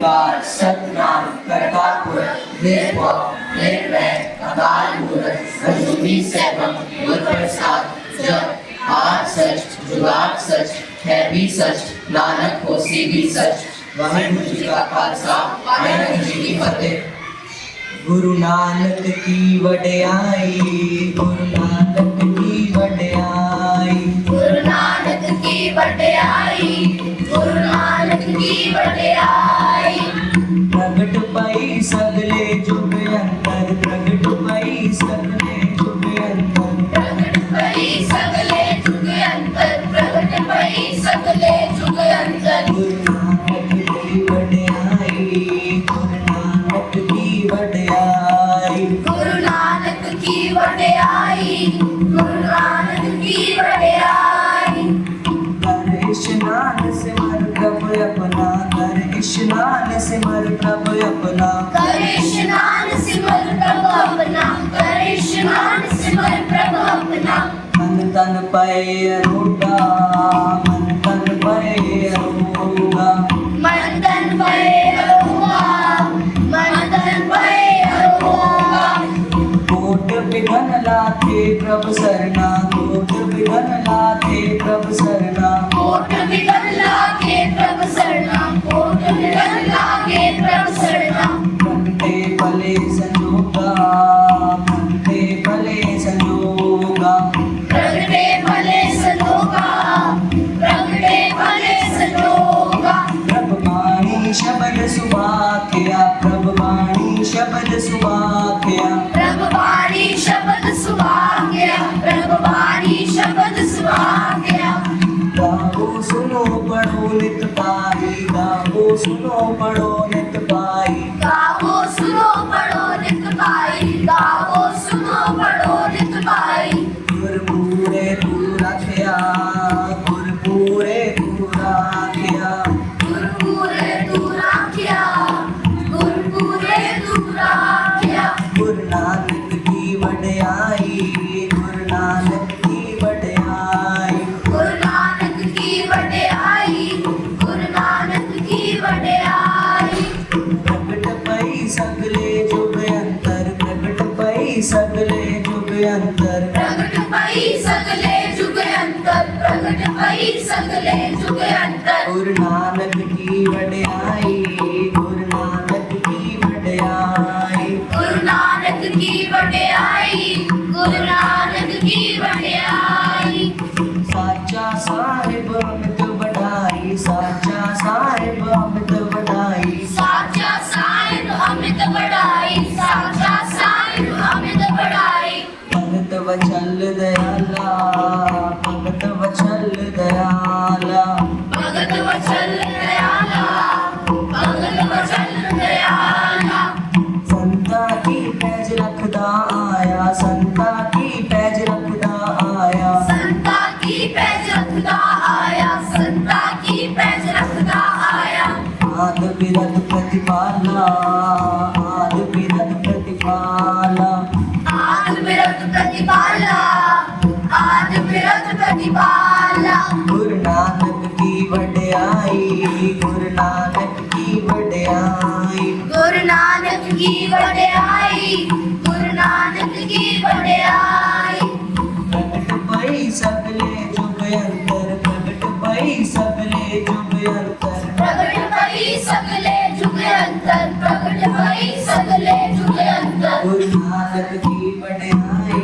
Car Satnam Kartarpur निर्भव निर्भय अकाल मूर्त अजूबी सैभम गुरप्रसाद जप आज सच जुगाड़ सच है भी सच नानक होसी भी सच वाहिगुरु जी का खालसा वाहिगुरु जी की फतेह। गुरु नानक की वडियाई गुरु नानक की वडियाई गुरु नानक की वडियाई गुरु नानक की वडियाई। प्रगट पई सगले जुग अंतर प्रगट पई सगले जुग अंतर प्रगट पई सगले जुग अंतर प्रगट पई सगले जुग अंतर। गुरु नानक की वडियाई गुरु नानक की वडियाई गुरु नानक की वडियाई गुरु नानक की वडियाई। कर स्नान सिमर प्रभु अपना कर स्नान सिमर प्रभु अपना कर स्नान सिमर प्रभु अपना कर स्नान सिमर प्रभु अपना। मन तन पाए अरोगा मन तन पाए अरोगा मन तन पए अरोगा मन तन पए अरोगा। कोट विघन लाथे प्रभु सरना कोट विघन लाथे प्रभु सरना कोट विघन लागे प्रभु शरणा कोट विघन लागे प्रभु शरणा। प्रगटे भले संजोगा प्रगटे भले संजोगा प्रगटे भले संजोगा प्रगटे भले संजोगा। प्रभु वाणी शब्द सुभाख्या प्रभु वाणी शब्द सुभाख्या प्रभु वाणी शब्द सुभाग्या प्रभु वाणी शब्द सुभाग्या। गावो सुनो पढ़ो नित पाई गावो सुनो पढ़ो नित पाई गावो सुनो पढ़ो नित पाई गावो सुनो पढ़ो नित पाई। गुरपूरे तू रखिया गुरपूरे तू रखिया गुरपूरे तू राखिया गुरपूरे तू राखिया। गुरु नानक की वडियाई गुरु नानक की वडियाई गुरु नानक की वडियाई गुरु नानक की वडियाई। प्रगट पई सगले जुग अंतर प्रगट पई सगले जुग अंतर प्रगट पई सगले जुग अंतर प्रगट पई सगले जुग अंतर। गुरु नानक की वडियाई गुरु नानक की वडियाई गुरु नानक की वडियाई गुरु नानक की वडियाई। साचा साहिब अमित वडाई साचा साहिब अमित वडाई साचा साहिब अमित बड़ाई साचा साहिब अमित बड़ाई। भगत वचल दयाला भगत वचल दयाला भगत वचल दयाला भगत वचल दयाला। संता की पैज रखदा आया संता की पैज रखदा आया संता की पैज रखदा आया संता की पैज रखदा आया। आद बिरद प्रतिपाला आद बिरद प्रतिपाला आद बिरद प्रतिपाला आद बिरद प्रतिपाला। गुरु नानक की वडियाई गुरु नानक की वडियाई गुरु नानक की वडियाई गुरु नानक की वडियाई। प्रगट पई सगले जुग अंतर प्रगट पई सगले जुग अंतर प्रगट पई सगले जुग अंतर प्रगट पई सगले जुग अंतर। गुरु नानक की वडियाई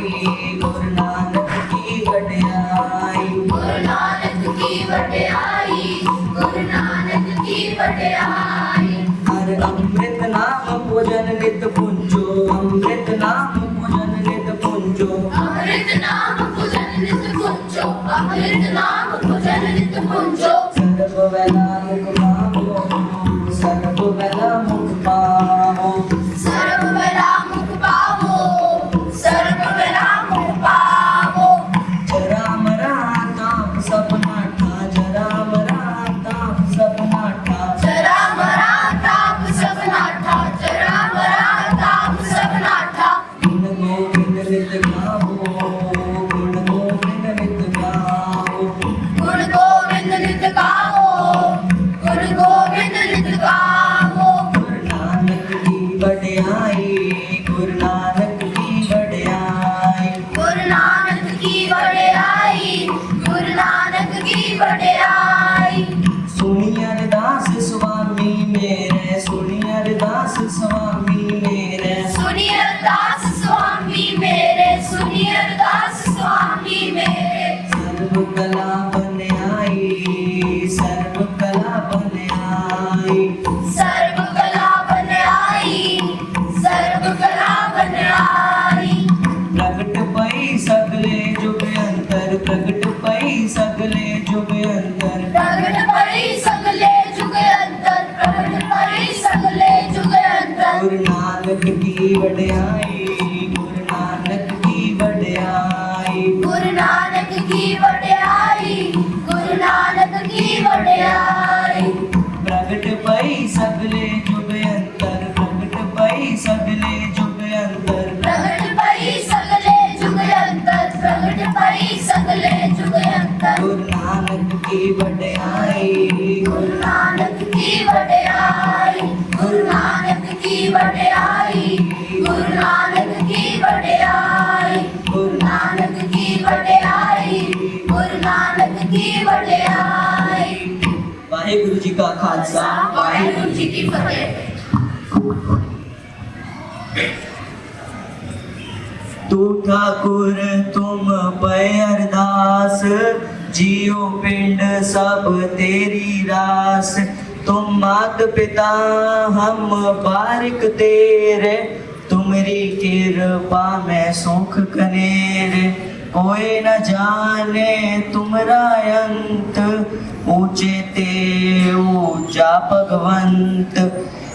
गुरु नानक की वडियाई गुरु नानक की वडियाई गुरु नानक की वडियाई। हर अमृत नाम भोजन नित पुंजो अमृत नाम भोजन नित पुंजो अमृत नाम भोजन नित पुंजो अमृत नाम भोजन नित पुंजो। सर्व वेला मुख पावो सर्व वेला मुख पावो सर्व वेला मुख पावो सर्व वेला मुख पावो। जरा मरा ताप सब नाठा जरा मरा ताप सब नाठा जरा मरा ताप सब नाठा जरा मरा ताप सब नाठा। गुण गोविंद नित गावो गुण गोविंद नित गावो गुण गोविंद नित गावो नानक की वड्याई, गुरु नानक की वड्याई। गुरु नानक की वड्याई, गुरु नानक की वड्याई। प्रगट पई सगले जुग अंतर, प्रगट पई सगले जुग अंतर। प्रगट पई सगले जुग अंतर, प्रगट पई सगले जुग अंतर। गुरु नानक की वड्याई, गुरु नानक की वड्याई, गुरु नानक की वड्याई, गुरु नानक की वड्याई, गुरु नानक की वड्याई, गुरु नानक की वड्याई। वाहिगुरु जी का खालसा, वाहिगुरु जी की फतेह। तू ठाकुर तुम पे अरदास, जियो पिंड सब तेरी रास। तुम मात पिता हम बारिक तेरे, तुमरी कृपा में सुख कनेरे। कोई न जाने तुमरा अंत, ऊंचे ते ऊंचा भगवंत।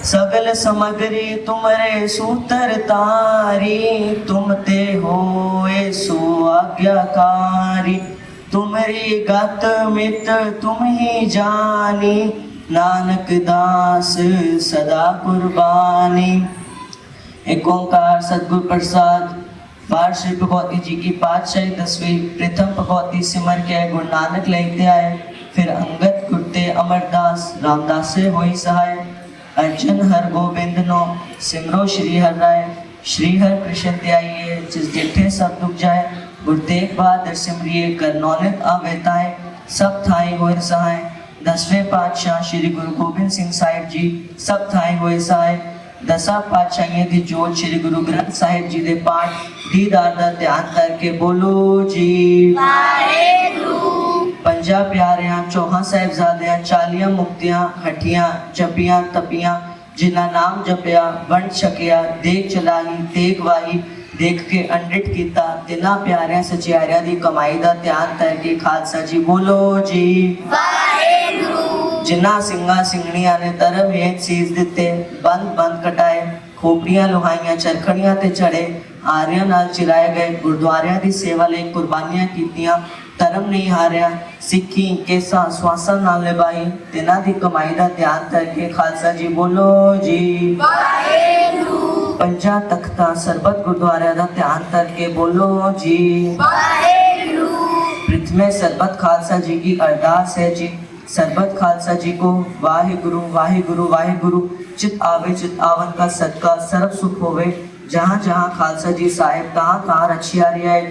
सगल समग्री तुमरे सूतर तारी, तुम ते होए सो आज्ञाकारी। तुमरी गत मित तुम ही जानी, नानक दास सदा कुर्बानी। एक ओंकार सतगुरु प्रसाद। बार श्री भगवती जी की पातशाही 10वीं प्रथम भगवती सिमर के गुरु नानक लेते आए, फिर अंगद गुरते अमरदास रामदास से होई सहाय। अर्जन हर गोबिंद नो सिमरो श्री हर राय। श्री हर कृष्ण त्याइए जिस डिठे सब दुख जाए। गुरुतेग बहादुर सिमरिए कर नौनित आवेताए, सब थाई होए सहाय। 10वें पातशाह श्री गुरु गोबिंद सिंह साहिब जी सब थाई होए सहाय। दसा पातशाहियों की जोत श्री गुरु ग्रंथ साहिब जी दे पाठ दीदार दा ध्यान करके बोलो जी वाहेगुरु। पंजा प्यारियां चौहां साहिबजादियां 40 मुक्तियां हटियां जपियां तपियां, जिन्ना नाम जपिया वंड छकिया देख चलाही देख वाही। देख के अंडित कीता तिना प्यारियां सचियारियां दी कमाई दा ध्यान करके खालसा जी बोलो जी वाहेगुरु। जिन्ना सिंगा सिंगणियां ने धर्म हेत सीस दिते, बंद बंद कटाए, खोपड़ियां लुहाइयां चरखड़ियां ते चढ़े, आरियां नाल चिराए गए, गुरुद्वारियां दी सेवा लई कुर्बानियां कीतियां, धर्म नहीं हारिया, सिक्खी केसा स्वासा नाल निभाई। तिना दी कमाई दा ध्यान करके खालसा जी बोलो जी वाहेगुरु। पंजा तख्ता सरबत गुरुद्वारा दा ध्यान करके बोलो जी वाहेगुरु। प्रथमे सरबत खालसा जी की अरदास है जी। सरबत खालसा जी को वाहिगुरु वाहिगुरु वाहिगुरु चित आवे चित आवन का सदका सर्व सुख होवे। जहाँ जहाँ खालसा जी साहिब तहाँ तहाँ रछियारी आए।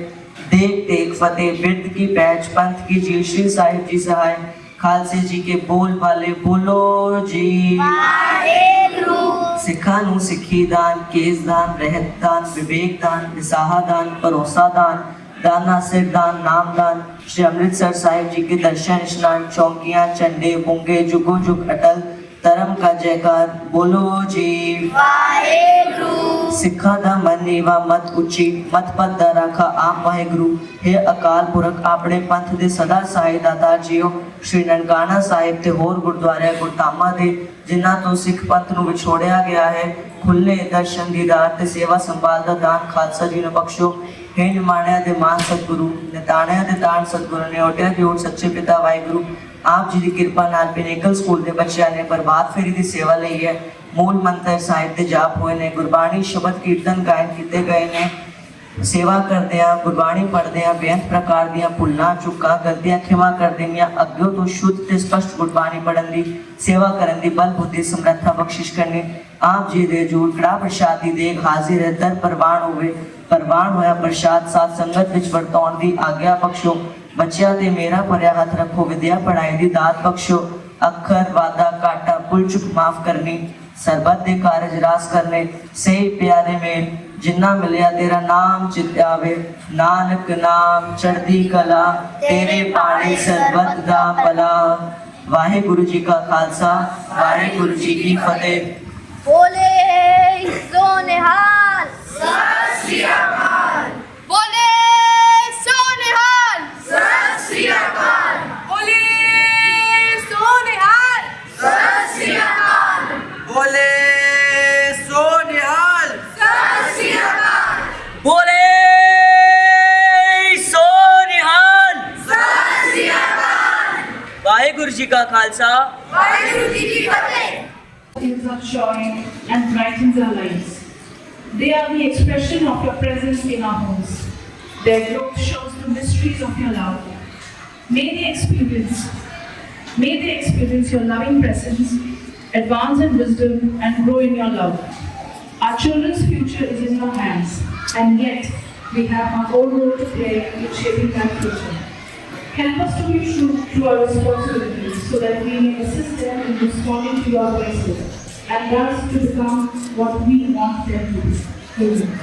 देख देख फतेह बिरद की पैच पंथ की जी श्री साहिब जी सहाय। खालसे जी के बोल वाले बोलो जी वाहेगुरु। सिखा नू सिखी दान, केस दान, रहत दान, विवेक दान, निसाहा दान, भरोसा दान, दाना सिर दान, नाम दान। श्री अमृतसर साहिब जी के दर्शन स्नान, चौकियां चंडे बुंगे जुगो जुग अटल, धर्म का जयकार बोलो जी वाहेगुरु। सिखा दा मन नीवा मत उची, मत पद दा राखा आप वाहेगुरु। हे अकाल पुरख ਆਪਣੇ ਪੰਥ ਦੇ ਸਦਾ ਸਹਾਈ ਦਾਤਾ ਜੀਓ। श्री ननकाना साहिब ते होर गुरुद्वारे गुरधामां दे जिन्हां तो सिख पंथ नूं विछोड़िया गया है, खुले दर्शन दीदार ते सेवा संभाल दा दान खालसा जी नूं बख्शो। हे निमाणिया दे मान सतगुरु, निताणिया दे ताण सतगुरु, निओटिया दी ओट सच्चे पिता वाहिगुरु। आप जी दी किरपा नाल पिनेकल स्कूल दे बच्चियां ने प्रभात फेरी दी सेवा लई है। मूल मंत्र साहिब दे जाप होए ने, गुरबाणी शब्द कीर्तन गायन कीते गए ने। सेवा करते हैं, गुरबाणी पढ़ते हैं, बेअंत प्रकार दियां भुल्लां चुक्कां गलतियां खिमा कर देनियां, अग्गों तो शुद्ध ते स्पष्ट गुरबाणी पढ़न दी सेवा करन दी बल बुद्धि समर्था बख्शिश करनी। आप जी दे जूड़ कड़ा प्रसाद दी देग हाजिर है, दर परवान होवे, परवान होया प्रसाद साथ संगत विच वरताउण दी आग्या बख्शो। बच्चियां ते मेरा भरिया हथ रखो, विद्या पढ़ाई दी दात बख्शो। अखर वादा घाटा भुल चुक माफ करनी, सरबत दे कारज रास करने, सही प्यारे मेल जिन्ना मिलिया तेरा नाम चित आवे। नानक नाम चढ़दी कला, तेरे पानी सरबत दा भला। वाहेगुरु जी का खालसा, वाहेगुरु जी की फतेह। बोले सोनिहाल सत श्री अकाल। बोले सोनिहाल सत श्री अकाल। बोले सोनिहाल सत श्री अकाल। बोले सोनिहाल का खालसा, वाहेगुरु जी की फतेह। Things of joy and brightens our lives. They are the expression of your presence in our homes. Their growth shows the mysteries of your love. May they experience your loving presence, advance in wisdom and grow in your love. Our children's future is in your hands, and yet we have our own role to play in shaping that future. Help us to be true to our responsibilities so that we may assist them in responding to your voices and thus to become what we want them to be. Amen.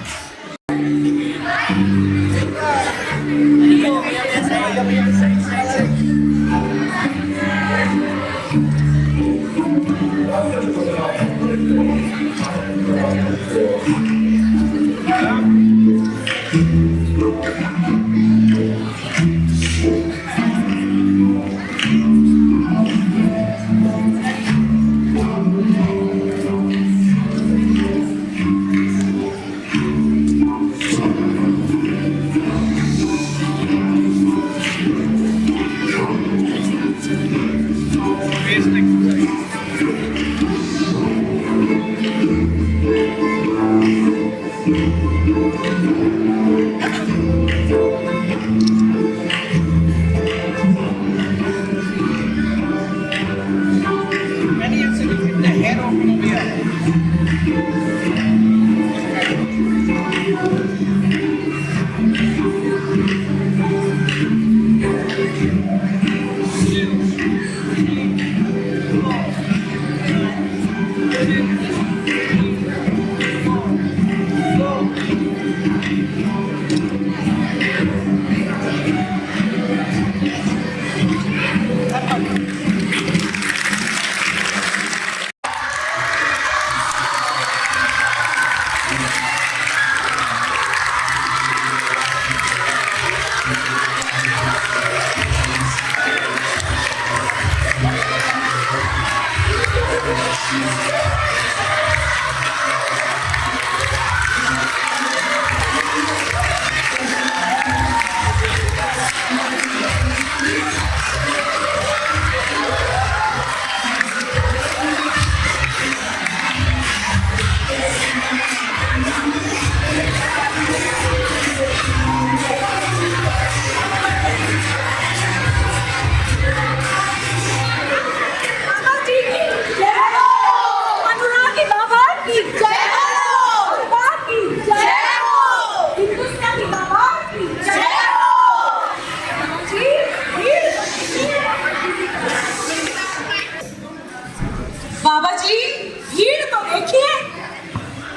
बाबा जी, भीड़ तो देखिए।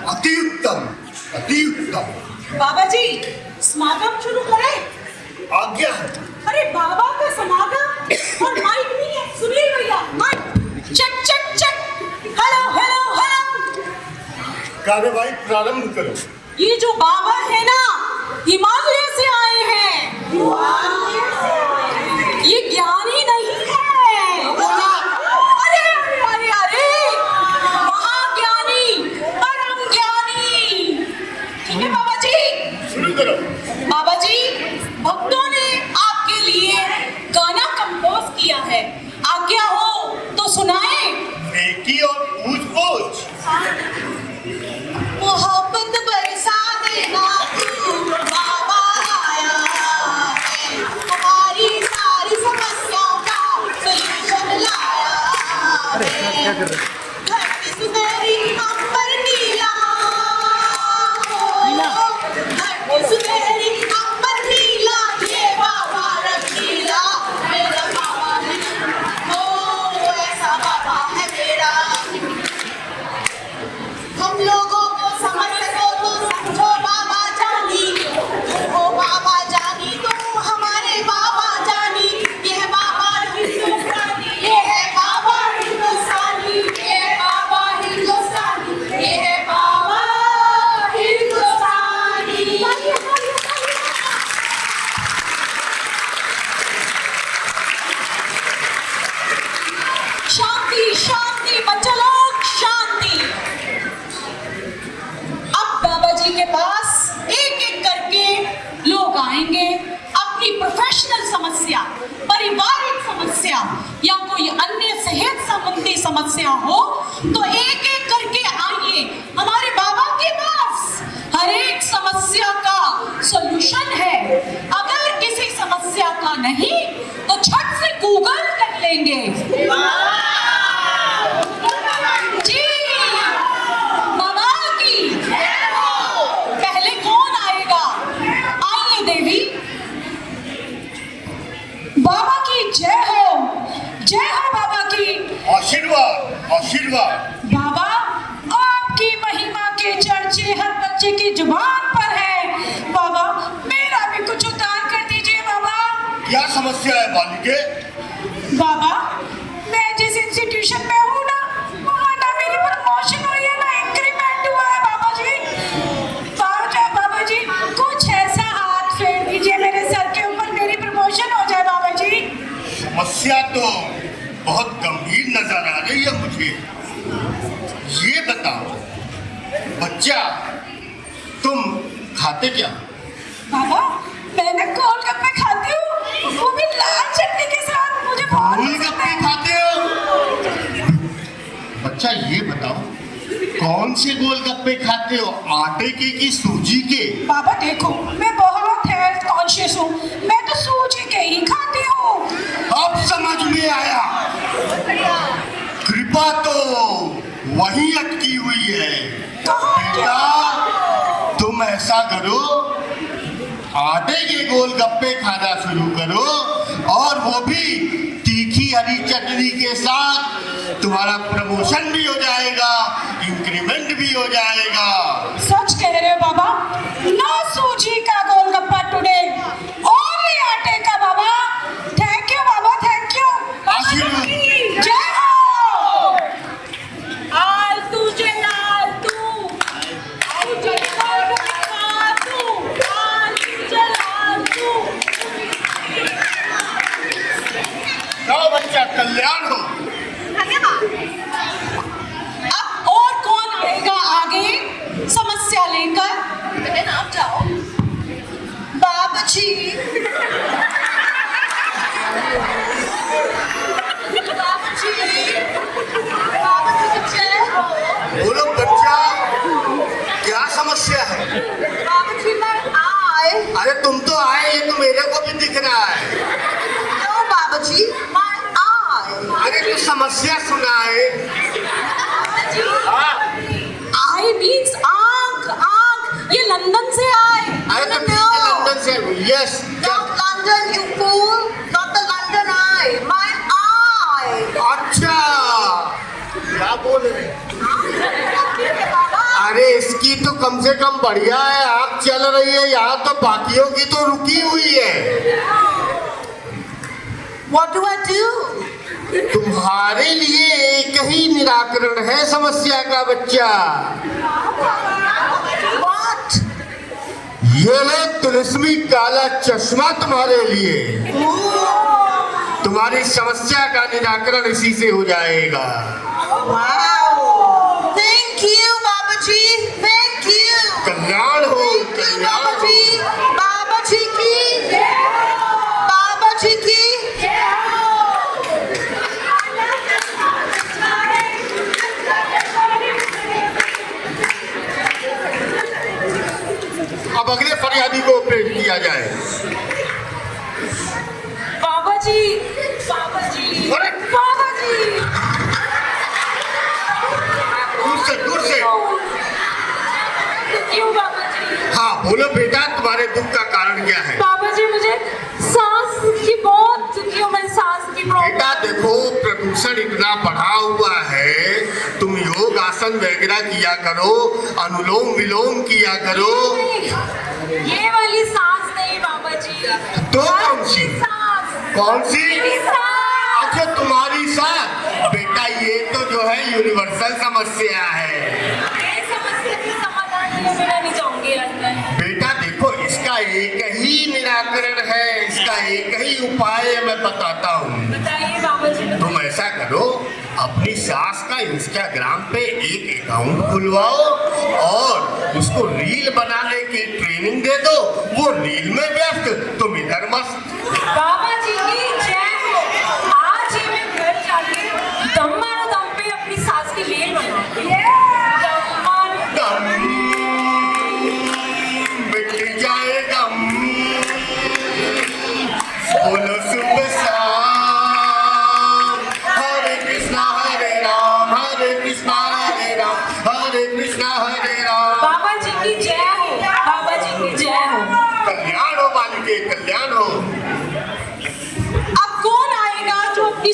अति उत्तम, अति उत्तम। बाबा जी, समागम शुरू करें? आज्ञा है। अरे बाबा का समागम और माइक नहीं है। सुनिए भैया, mic check check check. Hello hello hello. कार्यवाही प्रारंभ करो। ये जो बाबा है ना, हिमालय से आए हैं। ये ज्ञानी नहीं है। अरे अरे अरे अरे, महाज्ञानी, परम ज्ञानी। ठीक है बाबा जी, शुरू करो। बाबा जी, भक्तों ने आपके लिए गाना कंपोज किया है। आज्ञा हो तो सुनाएं। नेकी और पूछ-पूछ। मोहब्बत बरसा देना तू, बाबा आया है। हमारी सारी समस्याओं समस्या हो तो एक एक करके आइए हमारे बाबा के पास। हर एक समस्या का सॉल्यूशन है। अगर किसी समस्या का नहीं तो झट से गूगल कर लेंगे। जी बाबा की पहले कौन आएगा? आइए देवी। बाबा की जय हो बाबा की। आशीर्वाद आशीर्वाद। बाबा आपकी महिमा के चर्चे हर बच्चे की जुबान पर है। बाबा मेरा भी कुछ उतार कर दीजिए बाबा। क्या समस्या है बालिके? बाबा मैं जिस इंस्टीट्यूशन में हूँ वहाँ ना मेरी प्रमोशन हुई है ना इंक्रीमेंट हुआ है बाबा जी। बाबा जी कुछ ऐसा हाथ फेर दीजिए मेरे सर के ऊपर, मेरी प्रमोशन हो जाए बाबा जी। समस्या तो बहुत गंभीर नजर आ रही है मुझे। ये बताओ बच्चा, तुम खाते क्या? बाबा मैंने गोलगप्पे खाती हूँ, वो भी लाल चटनी के साथ। मुझे बहुत गोलगप्पे खाते हो? बच्चा ये बताओ कौन से गोलगप्पे खाते हो, आटे के कि सूजी के? बाबा देखो मैं बहुत हेल्थ कॉन्शियस हूँ, मैं तो सूजी के ही खाती हूँ। अब समझ में आया। कृपा तो वहीं अटकी हुई है। बेटा तुम ऐसा करो, आटे के गोलगप्पे खाना शुरू करो और वो भी तीखी हरी चटनी के साथ। तुम्हारा प्रमोशन भी हो जाएगा, इंक्रीमेंट भी हो जाएगा। सच कह रहे हो बाबा। नो सूजी का गोलगप्पा टुडे, ओनली आटे का बाबा। थैंक यू बाबा, थैंक यू। आशीर्वाद। जय हो। आलतू जलालतू, आलतू जलालतू, आलतू जलालतू। जाओ बच्चा, कल्याण हो। अब और कौन आएगा आगे समस्या लेकर? आप जाओ बाबा जी। बाबा जी की जय हो। बोलो बच्चा, क्या समस्या है? बाबा जी मैं आए। अरे तुम तो आए, ये तो मेरे को भी दिख रहा है। नो बाबा जी मैं आए। अरे तो समस्या सुनाए। हाँ। आई मीन्स आंख, आंख। ये लंदन से आए। अरे तो ठीक है, लंदन से। Yes. Not London, you fool. Not the London eye. My eye. अच्छा, क्या बोल रहे? अरे इसकी तो कम से कम बढ़िया है, आँख चल रही है। यहाँ तो बाकियों की तो रुकी हुई है। What do I do? तुम्हारे लिए एक ही निराकरण है समस्या का बच्चा। What? ये लो तिलिस्मी काला चश्मा तुम्हारे लिए। तुम्हारी समस्या का निराकरण इसी से हो जाएगा। Wow. Thank you, Baba ji. Thank you. कल्याण हो, Thank you, कल्याण बाबा हो। जी. बाबा जी की. बाबा जी की. अब अगले फरियादी को पेश किया जाए। बाबा जी. बाबा जी. अरे! बाबा जी. दूर से, दूर से। क्यों बाबा जी? हाँ बोलो बेटा, तुम्हारे दुख का कारण क्या है? बाबा जी मुझे सांस की बहुत दुखी हूँ, मैं सांस की प्रॉब्लम। बेटा देखो, प्रदूषण इतना बढ़ा हुआ है, तुम योग आसन वगैरह किया करो, अनुलोम विलोम किया करो। ये वाली सांस नहीं बाबा जी। तो कौन सी? सांस। कौन सी? मेरी सांस। अच्छा तुम्हारी सांस। बेटा ये तो जो है यूनिवर्सल समस्या है। ये समस्या के समाधान में मैं नहीं जाऊंगी आज मैं। बेटा देखो, इसका एक ही निराकरण है, इसका एक ही उपाय है, मैं बताता हूँ। बताइए बाबा जी। तुम ऐसा करो, अपनी सास का इंस्टाग्राम पे एक अकाउंट खुलवाओ और उसको रील बनाने की ट्रेनिंग दे दो। वो रील में व्यस्त, तुम इधर मस्त। बाबा जी की जय हो। आज ही मैं घर जाके दम मारो दम पे अपनी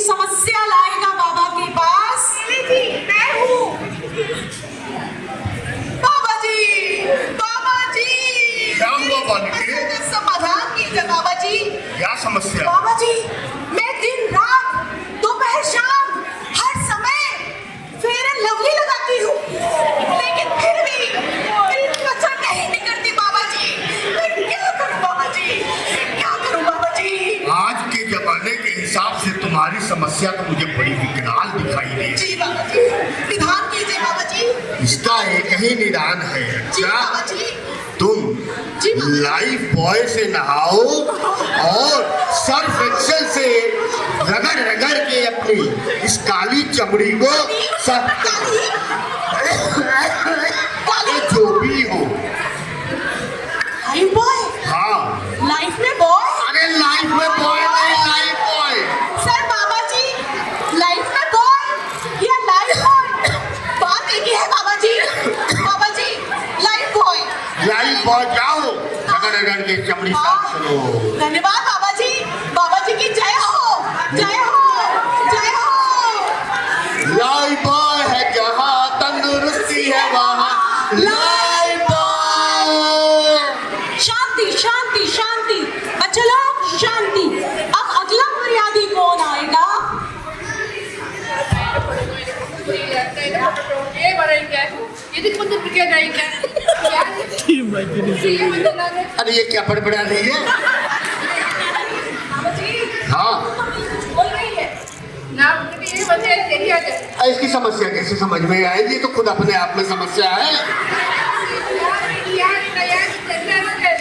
समस्या लाएगा बाबा के पास। मैं हूँ। बाबा जी, बाबा जी, क्या हुआ बालिके? समाधान कीजिए बाबा जी। क्या समस्या? बाबा जी, मैं दिन रात दोपहर शाम हर समय फेयर एंड लवली लगाती हूँ, लेकिन फिर भी मेरी त्वचा नहीं निकलती बाबा जी। मैं क्या करूँ बाबा जी, क्या करूँ बाबा जी? आज के जमाने के हिसाब से तुम्हारी समस्या तो मुझे बड़ी विकराल दिखाई दे। जी बाबा जी, विधान कीजिए बाबा जी। इसका एक ही निदान है। जी अच्छा, बाबा जी। तुम जी बाबा जी। लाइफ बॉय से नहाओ और सर्फ एक्सेल से रगड़ रगड़ के अपनी इस काली चमड़ी को काली जो भी हो। लाइफ बॉय, हाँ, लाइफ में बॉय। अरे लाइफ में बॉय नहीं, लाइफ बॉय। सर बाबा जी, लाइफ में बॉय या लाइफ बॉय बात एक ही है बाबा जी। बाबा जी, लाइफ बॉय। लाइफ बॉय जाओ, रगड़ रगड़ के चमड़ी साफ करो। धन्यवाद बाबा जी। बाबा जी की जय हो, जय हो, जय हो। लाइफ बॉय है जहाँ तंदुरुस्ती है वहाँ लाइफ बॉय। शांति, शांति, शांति। बच्चे लोग शांति। अब अगला फरियादी कौन आएगा? अरे ये क्या बड़बड़ा रही है? हाँ, इसकी समस्या कैसे समझ में आएगी? ये तो खुद अपने आप में समस्या है।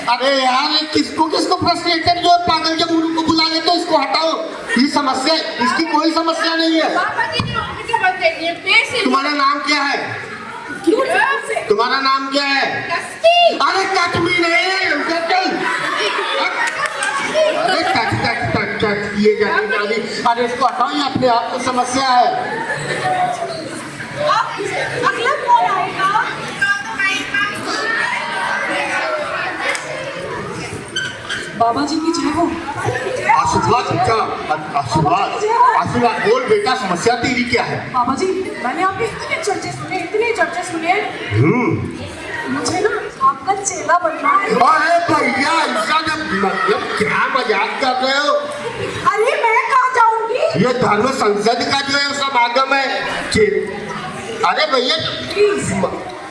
अरे यार, ये किसको किसको फ्रस्ट्रेटेड जो पागल के गुरु को बुला लेते हो, इसको हटाओ। ये समस्या, इसकी कोई समस्या नहीं है। तुम्हारा नाम क्या है? तुम्हारा नाम क्या है? अरे कटमी नहीं, चल। अरे टच ये जाने। अरे इसको हटाओ, ये अपने आप को समस्या है। अगला कौन आएगा? बाबा जी की जय हो। आशीर्वाद बच्चा, आशीर्वाद बोल बेटा, समस्या तेरी क्या है? बाबा जी, मैंने आपके इतने चर्चे सुने। मुझे ना आपका चेला बनना है। अरे भैया, ऐसा मतलब क्या मजाक कर रहे हो? अरे मैं कहाँ जाऊंगी? ये धर्म संसद का जो है समागम है। अरे भैया,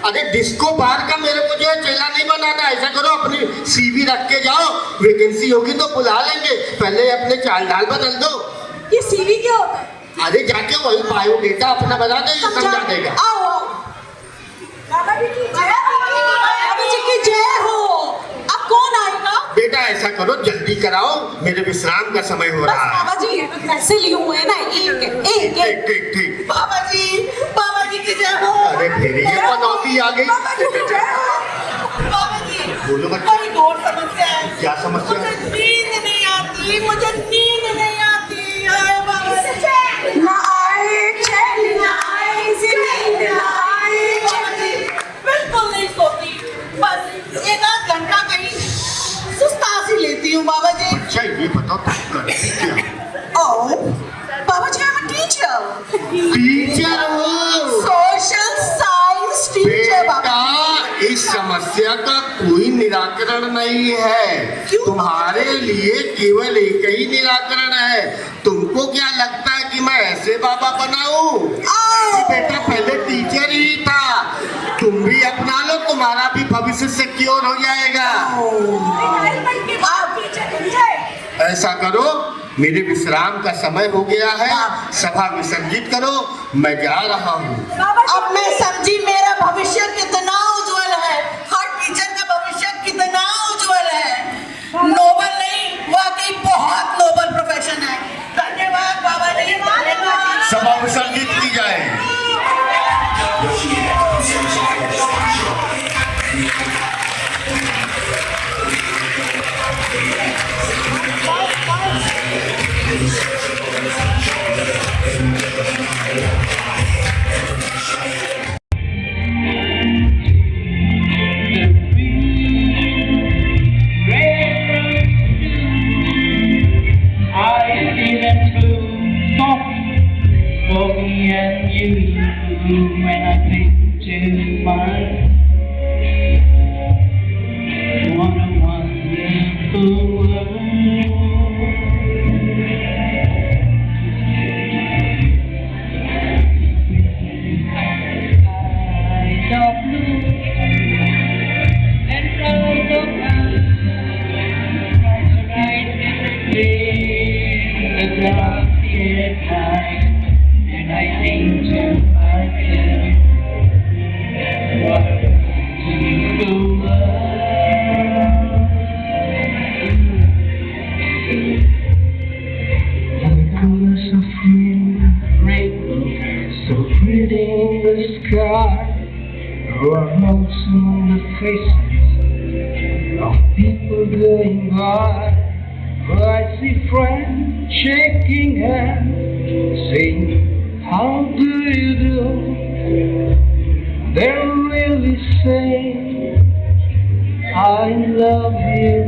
अरे डिस्को बार का मेरे को जो है चेला नहीं बनाना। ऐसा करो, अपनी सीवी रख के जाओ, वैकेंसी होगी तो बुला लेंगे। पहले अपने चाल ढाल बदल दो। ये सीवी क्या होता है? अरे जाके वही बायोडेटा अपना बना दे, ये समझा देगा। आओ। बाबा जी की जय हो। बाबा जी की जय हो। अब कौन आएगा? बेटा ऐसा करो, जल्दी कराओ, मेरे विश्राम का समय हो रहा है। बाबा जी पैसे लिए हुए हैं ना, एक। ठीक। बाबा जी की जय हो। अरे फिर ये पनौती आ गई। बाबा जी की जय हो। बाबा जी, बोलो बच्चा। बड़ी घोर समस्या है। क्या समस्या है? मुझे नींद नहीं आती। हाय बाबा जी। ना आए चैन, ना आए नींद, ना आए चैन। बिल्कुल नहीं सोती, बस एक आध घंटा कहीं सुस्ता सी लेती हूँ बाबा जी। अच्छा ये बताओ, तुम करती क्या? ओ बाबा जी, I'm a teacher. टीचर हो? Social science teacher बाबा। बेटा, इस समस्या का कोई निराकरण नहीं है। क्यों? तुम्हारे लिए केवल एक ही निराकरण है। तुमको क्या लगता है कि मैं ऐसे बाबा बनाऊं? बेटा पहले टीचर ही था, तुम भी अपना लो, तुम्हारा भी भविष्य सिक्योर हो जाएगा। ऐसा करो, मेरे विश्राम का समय हो गया है, सभा विसर्जित करो, मैं जा रहा हूँ। अब मैं समझी मेरा भविष्य कितना उज्जवल है। हर टीचर का भविष्य कितना उज्जवल है। नोबल नहीं, वाकई बहुत नोबल प्रोफेशन है। धन्यवाद बाबा जी, धन्यवाद। सभा विसर्जित की जाए। Clouds on the faces of people going by. I see friends shaking hands, saying, how do you do? They're really saying, I love you.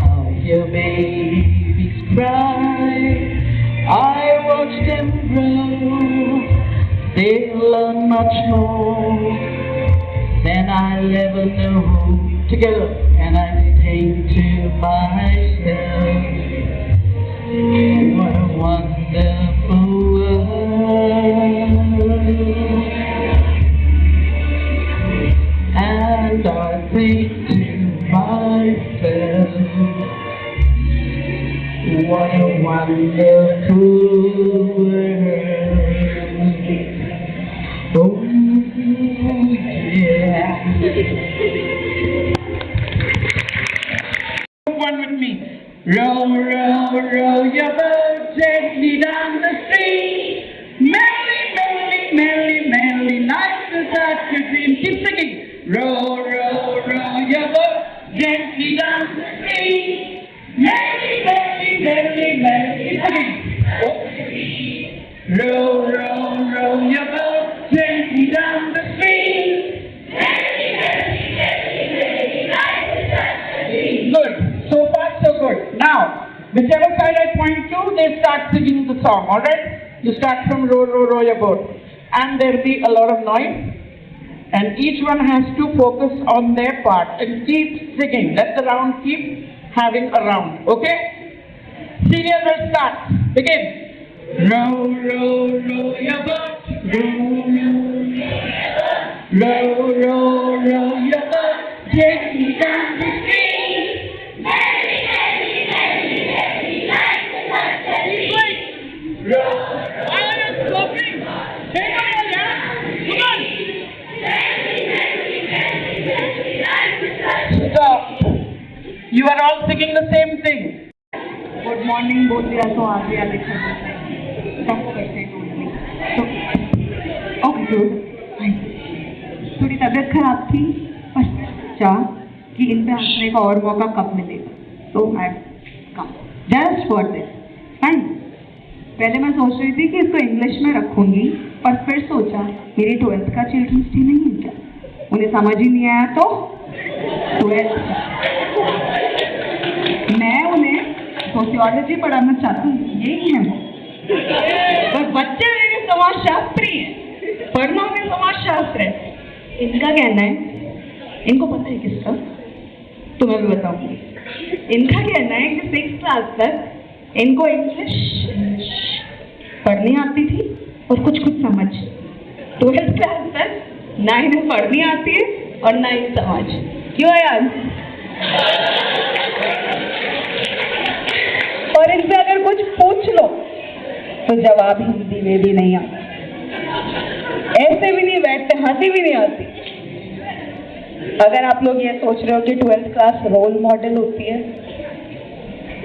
How your babies cry, I watch them grow. They learn much more than I'll ever know. Together, and I think to myself, what a wonderful world. And I think to myself, what a wonderful world. Oh yeah. One with me. Row, row, row your boat gently down the stream. Merrily, merrily, merrily, merrily, life is such a dream. Keep singing. Row, row, row your boat gently down the stream. Merrily, merrily, merrily, merrily. Keep singing. Row, row, row your boat gently down the stream. Merrily, merrily, merrily, merrily, life is such a dream. Good. So far, so good. Now, whichever side I point to, they start singing the song, alright? You start from row, row, row your boat. And there'll be a lot of noise. And each one has to focus on their part and keep singing. Let the round keep having a round, okay? Seniors will start. Begin. Row, row, row your boat. Row, row, row your boat. Take me down the stream. Merrily, merrily, merrily, merrily, life is such a dream. Row, row, I am stopping. Take on, yeah? Come on. Merrily, merrily, merrily, merrily, life is such a dream. Stop. You are all singing the same thing. Good morning, बोल दिया तो आ गया देखो. Stop करते बोलने. तो okay good. थोड़ी तबीयत खराब थी और चाह कि इन पे हंसने का और मौका कब मिलेगा. So I come just for this. Fine. पहले मैं सोच रही थी कि इसको इंग्लिश में रखूंगी, पर फिर सोचा मेरी 12th का चिल्ड्रंस डे नहीं है क्या? उन्हें समझ ही नहीं आया तो 12th मैं उन्हें सोशियोलॉजी पढ़ाना चाहती हूँ, यही है वो. पर बच्चे मेरे समाजशास्त्री हैं, पढ़ना भी समाजशास्त्र है. इनका कहना है, इनको पता है किसका, तो मैं भी बताऊंगी. इनका कहना है कि 6th क्लास तक इनको इंग्लिश पढ़नी आती थी और कुछ कुछ समझ. 12th क्लास तक ना इन्हें पढ़नी आती है और ना ही समझ. क्यों है यार? और इनसे अगर कुछ पूछ लो तो जवाब हिंदी में भी नहीं आता. ऐसे भी नहीं बैठते, हंसी भी नहीं आती. अगर आप लोग ये सोच रहे हो कि 12th क्लास रोल मॉडल होती है,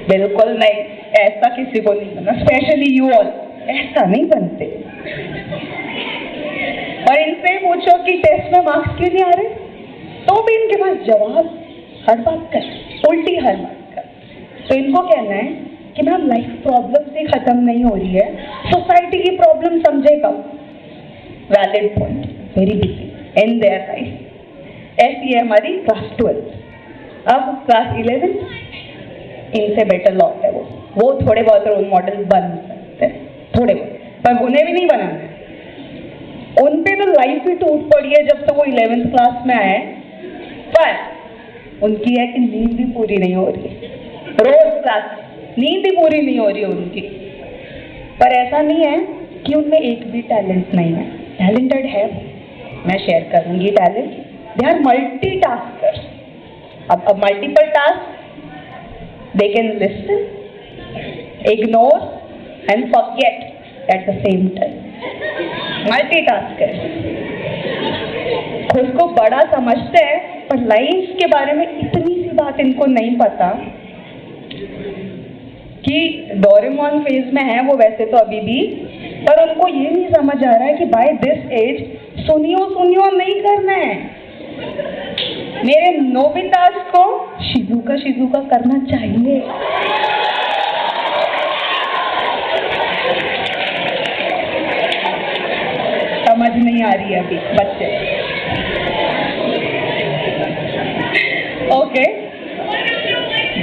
बिल्कुल नहीं. ऐसा किसी को नहीं बनना, स्पेशली यू ऑल ऐसा नहीं बनते. और इनसे पूछो कि टेस्ट में मार्क्स क्यों नहीं आ रहे, तो भी इनके पास जवाब हर बात का, उल्टी हर बात का. तो इनको कहना है कि मैम लाइफ प्रॉब्लम से खत्म नहीं हो रही है, सोसाइटी की प्रॉब्लम समझेगा. Valid point, very busy in their life. ऐसी है हमारी क्लास 12. अब क्लास 11 इनसे बेटर लॉट है. वो थोड़े बहुत रोल मॉडल बन सकते हैं, थोड़े बहुत, पर उन्हें भी नहीं बनाना है. उन पे तो लाइफ ही टूट पड़ी है जब तो वो 11th क्लास में आए. पर उनकी है कि नींद भी पूरी नहीं हो रही, रोज क्लास नींद भी पूरी नहीं हो रही है उनकी. पर ऐसा नहीं है कि उनमें एक भी टैलेंट नहीं है. टैलेंटेड है, मैं शेयर करूंगी टैलेंट. They are multitaskers. अब multiple task, they can listen, ignore and forget at the same time. Multitaskers. खुद को बड़ा समझते हैं पर लाइफ के बारे में इतनी सी बात इनको नहीं पता कि डोरेमोन फेज में है वो वैसे तो अभी भी, पर उनको ये नहीं समझ आ रहा है कि बाय दिस एज सुनियो सुनियो नहीं करना है। मेरे नोबितास को शिजुका शिजुका करना चाहिए। समझ नहीं आ रही है अभी बच्चे। ओके,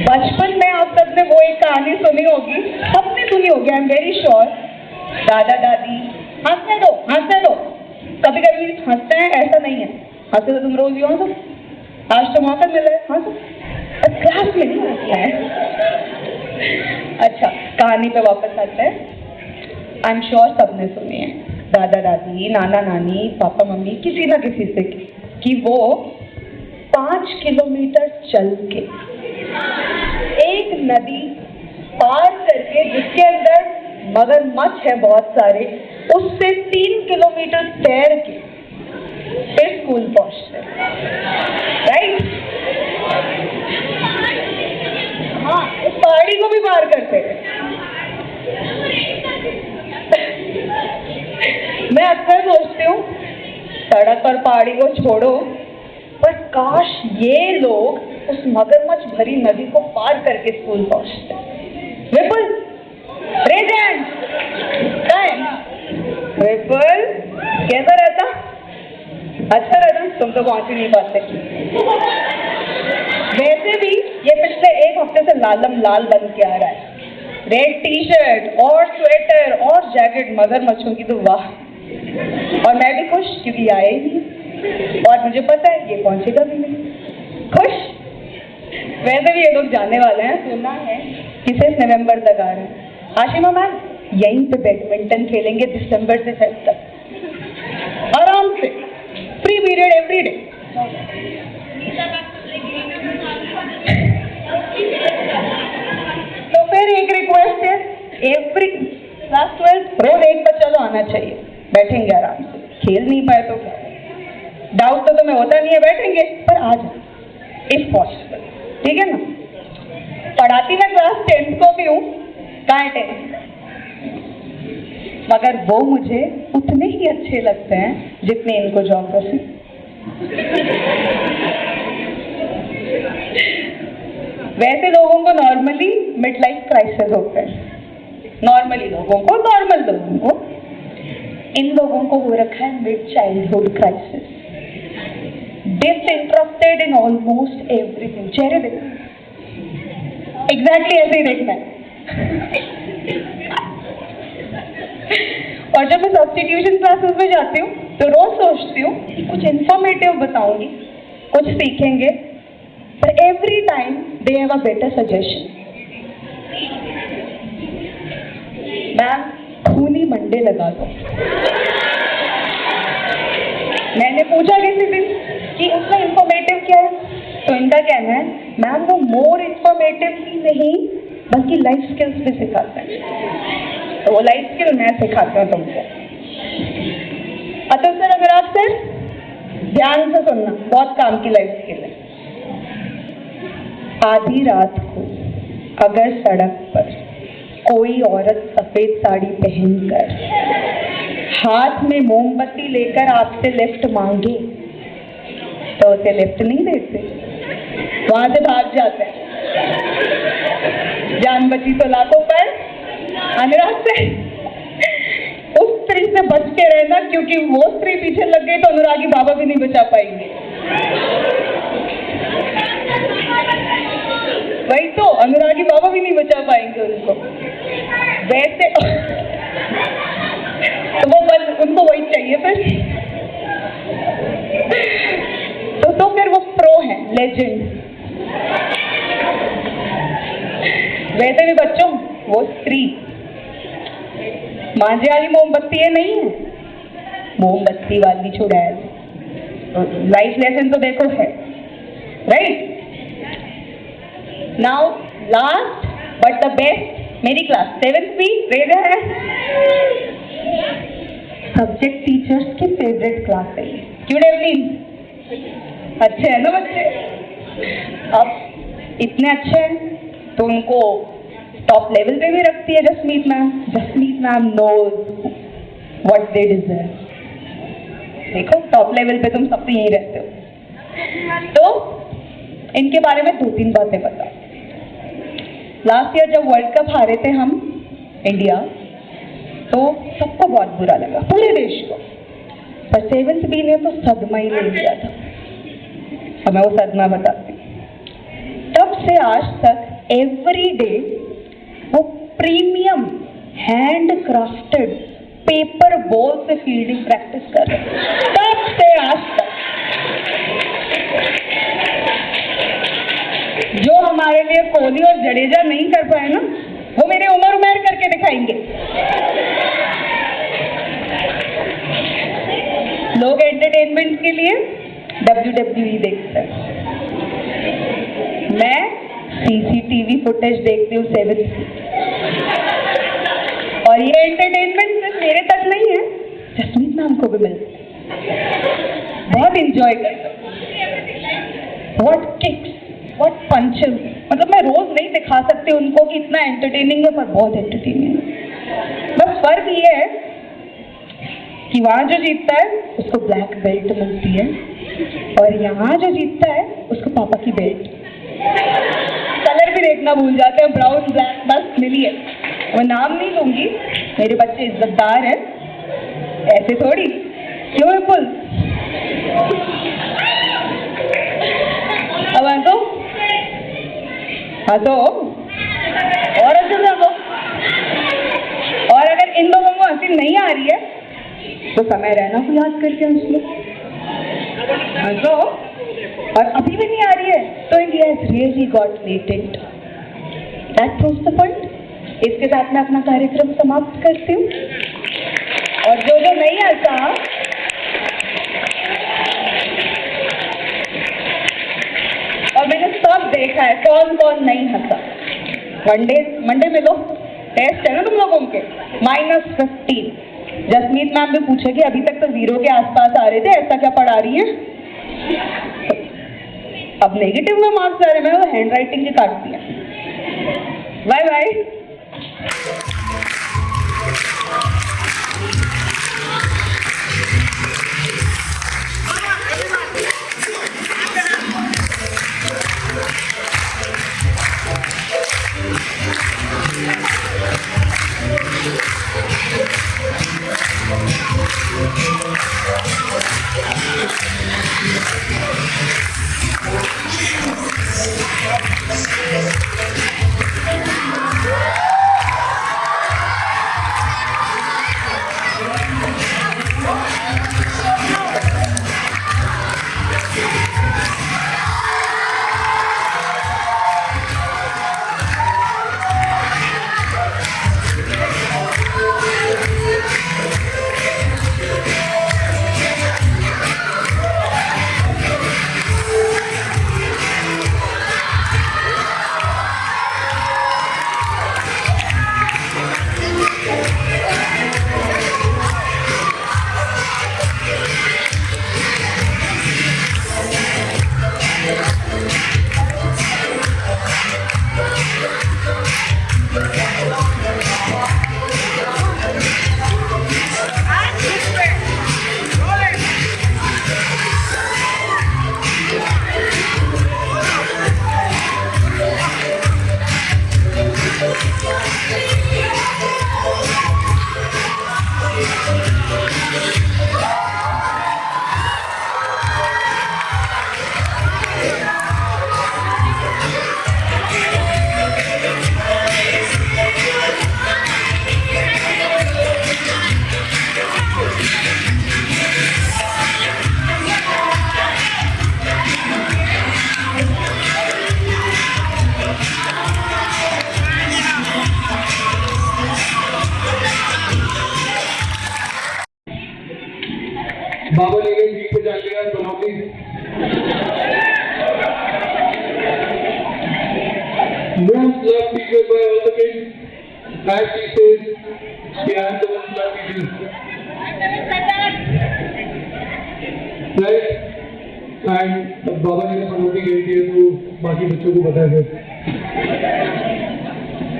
बचपन में आप सबने वो एक कहानी सुनी होगी, सबने सुनी होगी, आई एम वेरी श्योर। दादा दादी हंसने दो हंसने दो, कभी कभी हंसते हैं, ऐसा नहीं है, हंसे तो तुम रोज ही हंसो, आज तो मौका मिला है हंसो, क्लास में नहीं हंसना है। अच्छा, कहानी पे वापस आते हैं। आई एम श्योर सबने सुनी है, दादा दादी नाना नानी पापा मम्मी किसी ना किसी से कि वो 5 किलोमीटर चल के एक नदी पार करके, जिसके अंदर मगरमच्छ है बहुत सारे, उससे 3 किलोमीटर तैर के फिर स्कूल पहुंचते, राइट? हाँ, उस पहाड़ी को भी पार करते हैं। मैं अक्सर सोचती हूँ सड़क पर पहाड़ी को छोड़ो, पर काश ये लोग उस मगरमच्छ भरी नदी को पार करके स्कूल पहुंचते। विपुल, प्रेजेंट टाइम। विपुल कैसा रहता? अच्छा रहता, तुम तो पहुंच ही नहीं पाते। वैसे भी ये पिछले एक हफ्ते से लालम लाल बन के आ रहा है, रेड टी शर्ट और स्वेटर और जैकेट, मगरमच्छों की तो वाह। और मैं भी खुश क्योंकि आए ही नहीं, और मुझे पता है ये पहुंचेगा भी नहीं। खुश। वैसे भी ये लोग जाने वाले हैं, सुना है कि सिर्फ नवंबर तक आ रहे हैं। आशिमा मैम यहीं पे बैडमिंटन खेलेंगे दिसंबर से फेब तक, आराम से, फ्री पीरियड एवरी डे। तो फिर एक रिक्वेस्ट है, एवरी क्लास 12 रोज 1 बच्चा तो आना चाहिए, बैठेंगे आराम से, खेल नहीं पाए तो क्या, डाउट तो तुम्हें होता नहीं है, बैठेंगे, पर आ जाओ इफ पॉसिबल, ठीक है ना? पढ़ाती मैं क्लास 10 को भी हूँ, कहाँ है 10, मगर वो मुझे उतने ही अच्छे लगते हैं जितने इनको ज्योग्राफी। वैसे लोगों को नॉर्मली मिड लाइफ क्राइसिस होते हैं, नॉर्मली लोगों को, नॉर्मल लोगों को, इन लोगों को हो रखा है mid childhood crisis, disinterested in almost everything. चेहरे देखो, एग्जैक्टली ऐसे ही देखना है। और जब मैं सब्स्टिट्यूशन क्लासेस में जाती हूँ तो रोज सोचती हूँ कि कुछ इंफॉर्मेटिव बताऊंगी, कुछ सीखेंगे, पर every time they have a better suggestion. Ma'am खूनी मंडे लगा दो। मैंने पूछा किसी दिन कि उसमें इंफॉर्मेटिव क्या है, तो इनका कहना है मैम वो मोर इंफॉर्मेटिव ही नहीं बल्कि लाइफ स्किल्स भी सिखाते हैं। तो वो लाइफ स्किल मैं सिखाती हूँ तुमको। अतुल सर, अगर आप सिर्फ ध्यान से सुनना, बहुत काम की लाइफ स्किल है। आधी रात को अगर सड़क पर कोई औरत सफेद साड़ी पहनकर हाथ में मोमबत्ती लेकर आपसे लिफ्ट मांगे तो उसे लिफ्ट नहीं देते, वहां से भाग जाते हैं। जान बची तो लाखों पर, अनुराग से उस स्त्री से बच के रहना, क्योंकि वो स्त्री पीछे लग गई तो अनुरागी बाबा भी नहीं बचा पाएंगे। वही तो, अनुरागी बाबा भी नहीं बचा पाएंगे उनको। वैसे तो वो बस उनको वही चाहिए फिर। तो फिर वो प्रो है, लेजेंड। वैसे भी बच्चों, वो स्त्री मांझे वाली मोमबत्ती है नहीं है, मोमबत्ती वाली चुड़ैल। लाइफ लेसन तो देखो है, right? Now last but the best, मेरी क्लास 7th भी रेड है, सब्जेक्ट टीचर्स की फेवरेट क्लास है। क्यों डेवलिन? अच्छे हैं ना बच्चे? अब इतने अच्छे हैं तो उनको टॉप लेवल पे भी रखती है Jasmeet ma'am. Jasmeet ma'am knows what they deserve. देखो टॉप लेवल पे तुम सब तो यहीं रहते हो। तो इनके बारे में 2-3 बातें बता। लास्ट ईयर जब वर्ल्ड कप हारे थे हम इंडिया, तो सबको बहुत बुरा लगा, पूरे देश को। पर 7th बी ने तो सदमा ही ले लिया था। अब मैं वो सदमा बताती हूँ। तब से आज तक एवरी डे वो premium hand crafted paper ball से फील्डिंग प्रैक्टिस कर रहे हैं, तब से आज तक। जो हमारे लिए कोहली और जडेजा नहीं कर पाए ना, वो मेरे उमर करके दिखाएंगे। लोग एंटरटेनमेंट के लिए WWE देखते हैं, मैं CCTV फुटेज देखती हूँ 7th। और ये एंटरटेनमेंट सिर्फ मेरे तक नहीं है, जसमीत मैम को भी मिलता है। बहुत इंजॉय करते हैं। व्हाट किक्स, व्हाट पंचेस, मतलब मैं रोज नहीं दिखा सकती उनको कि इतना एंटरटेनिंग है, पर बहुत एंटरटेनिंग है। बस फर्क ये है कि वहां जो जीतता है उसको ब्लैक बेल्ट मिलती है, और यहाँ जो जीतता है उसको पापा की बेल्ट। कलर भी देखना भूल जाते हैं, ब्राउन ब्लैक बस मिली है। मैं नाम नहीं लूंगी, मेरे बच्चे इज्जतदार हैं, ऐसे थोड़ी। क्यों विपुल? अब हंसो, हंसो और अच्छे से हंसो। और अगर इन लोगों को हंसी नहीं आ रही है तो समय रहना को याद करके हंस लो, हंसो। और अभी भी नहीं आ रही है तो India has really got latent. That proves the point. इसके साथ मैं अपना कार्यक्रम समाप्त करती हूँ। और जो जो नहीं हंसा, और मैंने सब देखा है कौन कौन नहीं हंसा। मंडे में लो, टेस्ट है ना तुम लोगों के, -15। जसमीत मैम भी पूछेगी, अभी तक तो 0 के आसपास आ रहे थे, ऐसा क्या पढ़ा रही है? अब नेगेटिव में मार्क्स आ रहे, मैं वो हैंड राइटिंग की काट दिया। Bye bye. बाबा ने गए जीप पे जाके यार बनौती most loved teacher by all the kids. As she says, she has the most loved teachers. Right? And बाबा ने बनौती गई थी तो बाकी बच्चों को बताया गया।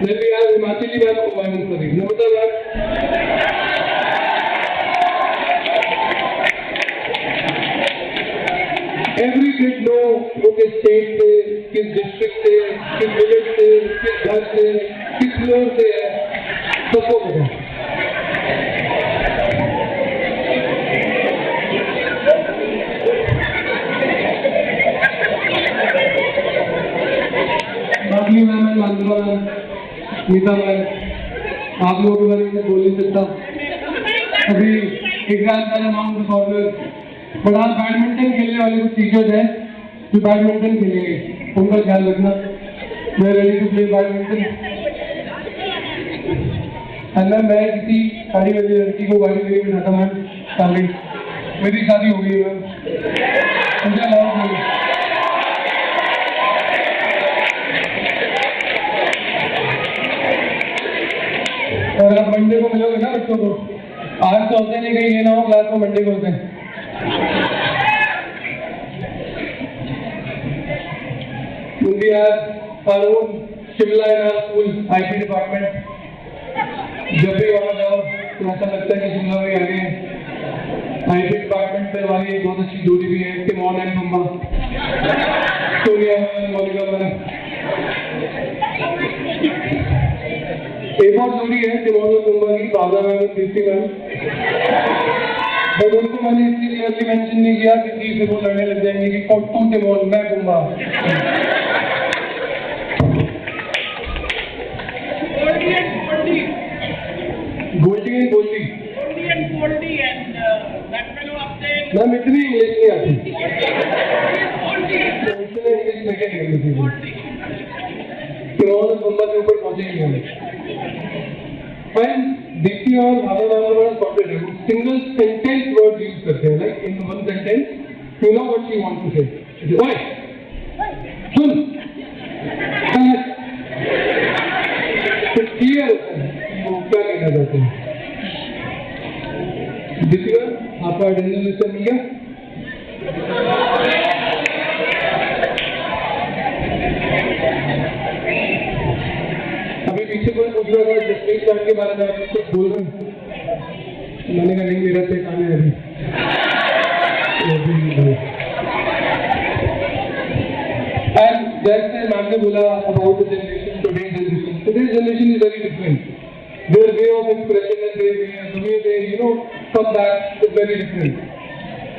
Then we have Himachali ma'am performance करी। नमस्कार मैम। एवरी किड नो वो किस स्टेट से, किस डिस्ट्रिक्ट से, किस विलेज से, किस घर से, किस फ्लोर से है, सबको पता है। बाकी मैं मानवा नीता मैं आप लोगों के बारे में बोल नहीं सकता। अभी एग्जाम का नाम कॉर्नर बड़ा बैडमिंटन खेलने वाले कुछ टीचर्स हैं जो बैडमिंटन खेलेंगे, उनका ख्याल रखना। मैं रेडी टू प्ले बैडमिंटन। अंदर मैं किसी शादी वाली लड़की को गाड़ी में बिठाता मैम, शादी मेरी शादी हो गई मैम, मुझे अलाउ नहीं। अगर आप मंडे को मिलोगे ना बच्चों को, आज तो होते नहीं, कहीं ये ना हो क्लास में मंडे को होते हैं। उनकी आज Farooq Shimla in our school IT department. जब भी वहाँ जाओ तो ऐसा लगता है कि शिमला में आ गए हैं। आईटी डिपार्टमेंट में हमारी एक बहुत अच्छी जोड़ी भी है, Timon and Pumbaa, Sonia ma'am, Monica ma'am. एक और जोड़ी है टिमोन और पुम्बा की, बाबा मैम और कीर्ति मैम। बट उनको मैंने इसलिए क्लियरली मेंशन नहीं किया क्योंकि फिर वो लड़ने लग जाएंगे कि तू टिमोन मैं पुम्बा। गोल्डी एंड मैम इतनी इंग्लिश नहीं आती, इतने इंग्लिश लेके नहीं आती थी, टिमोन और पुम्बा के ऊपर पहुंचे ही नहीं। दीप्ति और भाभा मैम बड़ा सॉर्टेड है, वो सिंगल सेंटेंस वर्ड यूज करते हैं, like in one sentence you know what she want to say. ओए सुन, तो क्लियर वो क्या कहना चाहते हैं। दीप्ति मैम आपका अटेंडेंस लिस्ट मिल गया? अभी पीछे कोई पूछ रहा था जसप्रीत मैम के बारे में, आप कुछ बोल रहे हैं? मैंने कहा नहीं, मेरा से काम है अभी। एंड जैसे मैम ने बोला about the generation, today's generation is very different. Their way of expression and the way they you know come back is very different.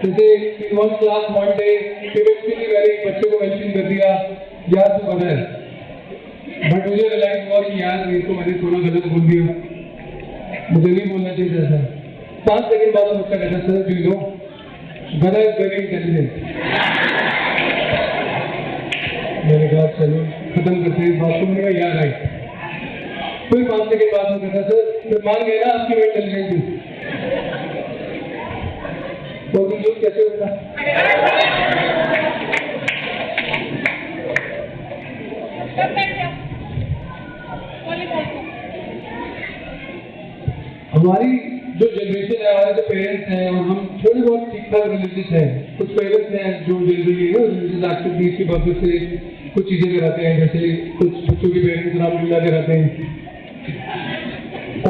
जैसे in one class one day eventually मैंने एक बच्चे को mention कर दिया, यार तू बना है, बट मुझे रियलाइज हुआ कि यार ये तो मैंने थोड़ा गलत बोल दिया, मुझे नहीं बोलना चाहिए ऐसा। 5 सेकंड बाद बच्चा कहता सर यू नो गना इज वेरी इंटेलिजेंट। मैंने कहा चलो खत्म करते हैं इस बात को। मैंने कहा यार राइट। फिर 5 सेकंड बाद वो कहता सर फिर मान गए ना आपकी मैं इंटेलिजेंट हूँ, तो तुम कैसे होगा? हमारी जो जनरेशन है, हमारे जो पेरेंट्स हैं और हम थोड़े बहुत ठीक ठाक रिलीजियस हैं। कुछ पेरेंट्स हैं जो जनरली रिलीजियस एक्टिविटीज की पर्पज से कुछ चीजें कराते हैं, जैसे कुछ बच्चों के पेरेंट्स रामलीला कराते हैं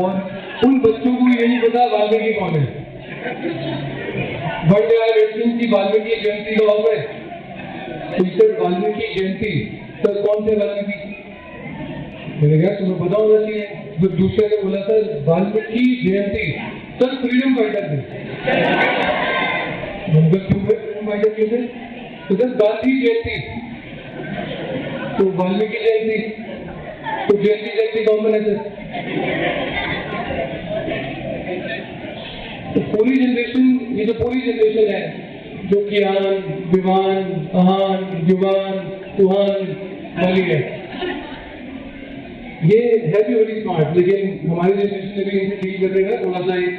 और उन बच्चों को ये नहीं पता वाल्मीकि कौन है। बट दे आर वेटिंग की वाल्मीकि जयंती का ऑफ है, टीचर वाल्मीकि जयंती, सर कौन से वाल्मीकि? मैंने कहा तुम्हें पता होना चाहिए। तो दूसरे ने बोला सर वाल्मीकि जयंती, सर फ्रीडम फाइटर थे। क्यों फ्रीडम फाइटर क्यों थे? तो सर गांधी जयंती, तो वाल्मीकि जयंती, तो जयंती कौन बने सर? तो पूरी जनरेशन, ये जो पूरी जनरेशन है जो कियान, विवान, कहान, युवान, कुहान वाली है, ये है भी बड़ी स्मार्ट, लेकिन हमारी जनरेशन ने भी इनसे डील करने का थोड़ा सा एक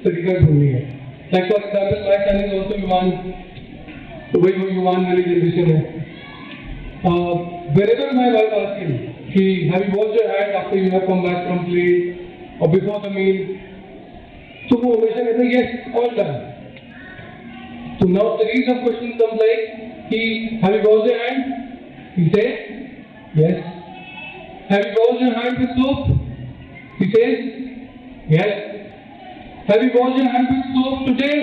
तरीका ढूंढ लिया। Like for example my son is also युवान, तो वही वो युवान वाली जनरेशन है। Wherever my wife asks him, have you washed your hands after you have come back from play or before the meal? So वो हमेशा कहता है yes, all done. So now series of questions comes like, have you washed your hands? He says yes. Have you washed your hands with soap? He says yes. Have you washed your hands with soap today?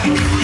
Thank you.